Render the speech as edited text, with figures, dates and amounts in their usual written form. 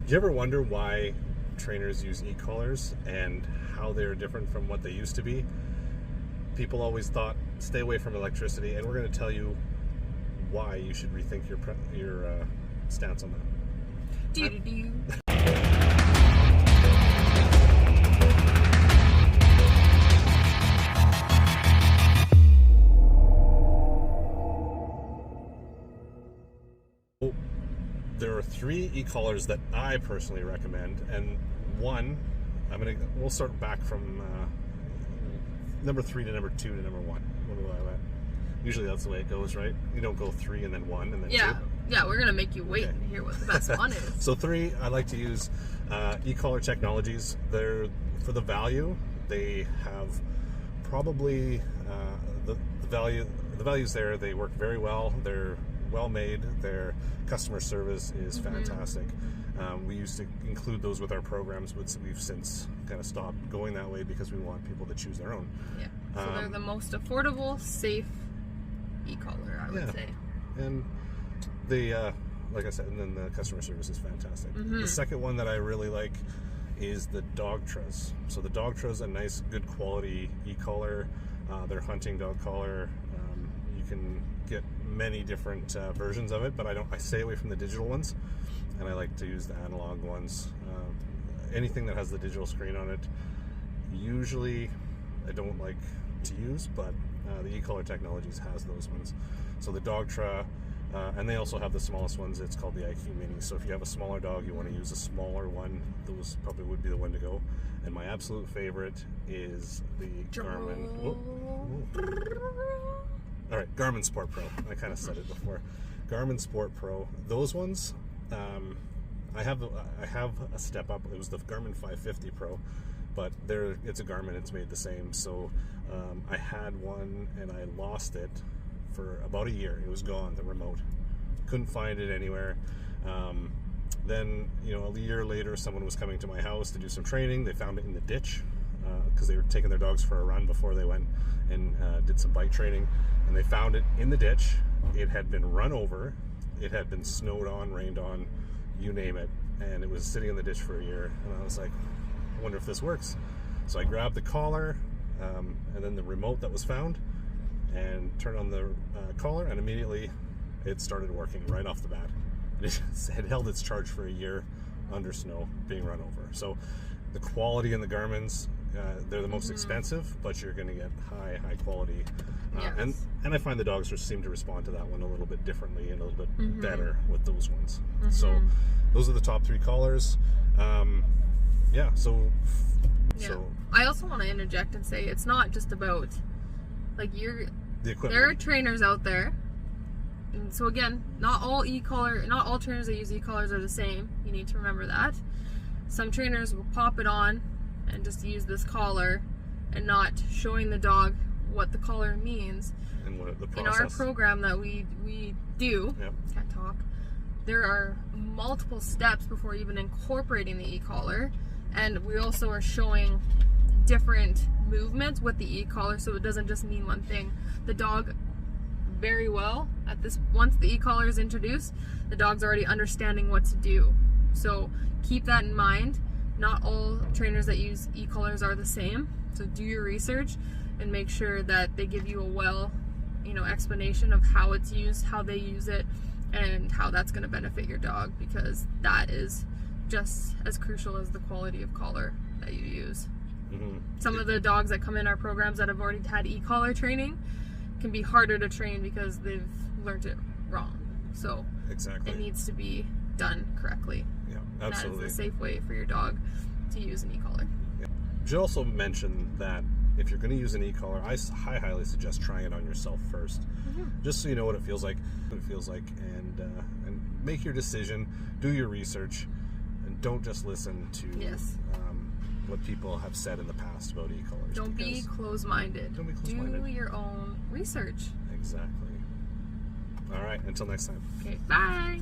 Do you ever wonder why trainers use e-collars and how they're different from what they used to be? People always thought, stay away from electricity, and we're going to tell you why you should rethink your stance on that. Do-do-do. There are 3 e-collars that I personally recommend, and one, we'll start back from number 3 to number 2 to number 1. What do I at? Usually that's the way it goes, right? You don't go 3 and then 1 and then 2. Yeah, we're gonna make you wait and hear what the best one is. So 3, I like to use e-collar technologies. They're, for the value, they have probably the values there. They work very well. They're well made. Their customer service is fantastic. We used to include those with our programs, but we've since kind of stopped going that way because we want people to choose their own. Yeah. So they're the most affordable, safe e-collar, I would say. And the like I said, and then the customer service is fantastic. The second one that I really like is the Dogtra's. So the Dogtra's a nice, good quality e-collar. They're hunting dog collar. You can get many different versions of it, but I stay away from the digital ones, and I like to use the analog ones. Anything that has the digital screen on it, usually I don't like to use, but the e-collar technologies has those ones. So the Dogtra, and they also have the smallest ones. It's called the IQ Mini. So if you have a smaller dog, you want to use a smaller one, those probably would be the one to go. And my absolute favorite is the Garmin. All right, Garmin Sport Pro. I kind of said it before. Garmin Sport Pro. Those ones, I have a step up. It was the Garmin 550 Pro, but it's a Garmin. It's made the same. So I had one and I lost it for about a year. It was gone, the remote. Couldn't find it anywhere. Then, a year later, someone was coming to my house to do some training. They found it in the ditch because they were taking their dogs for a run before they went and did some bike training. And they found it in the ditch. It had been run over. It had been snowed on, rained on, you name it. And it was sitting in the ditch for a year. And I was like, I wonder if this works. So I grabbed the collar and then the remote that was found and turned on the collar, and immediately it started working right off the bat. It had held its charge for a year under snow, being run over. So the quality in the Garmin's, they're the most expensive, but you're going to get high quality. And I find the dogs just seem to respond to that one a little bit differently and a little bit better with those ones. So those are the top 3 collars. So I also want to interject and say it's not just about the equipment. There are trainers out there. And so again, not all trainers that use e-collars are the same. You need to remember that. Some trainers will pop it on and just use this collar and not showing the dog what the collar means. And what the process. In our program that we do, can't talk, there are multiple steps before even incorporating the e-collar, and we also are showing different movements with the e-collar, so it doesn't just mean one thing. The dog very well once the e-collar is introduced, the dog's already understanding what to do. So keep that in mind. Not all trainers that use e-collars are the same. So do your research and make sure that they give you a explanation of how it's used, how they use it, and how that's going to benefit your dog, because that is just as crucial as the quality of collar that you use. Some of the dogs that come in our programs that have already had e-collar training can be harder to train because they've learned it wrong. So it needs to be done correctly. Yeah, absolutely. That is the safe way for your dog to use an e-collar. Yeah. You should also mention that if you're going to use an e-collar, I highly suggest trying it on yourself first, just so you know what it feels like, and make your decision, do your research, and don't just listen to what people have said in the past about e-collars. Don't be closed-minded. Do your own research. Exactly. All right, until next time. Okay, bye.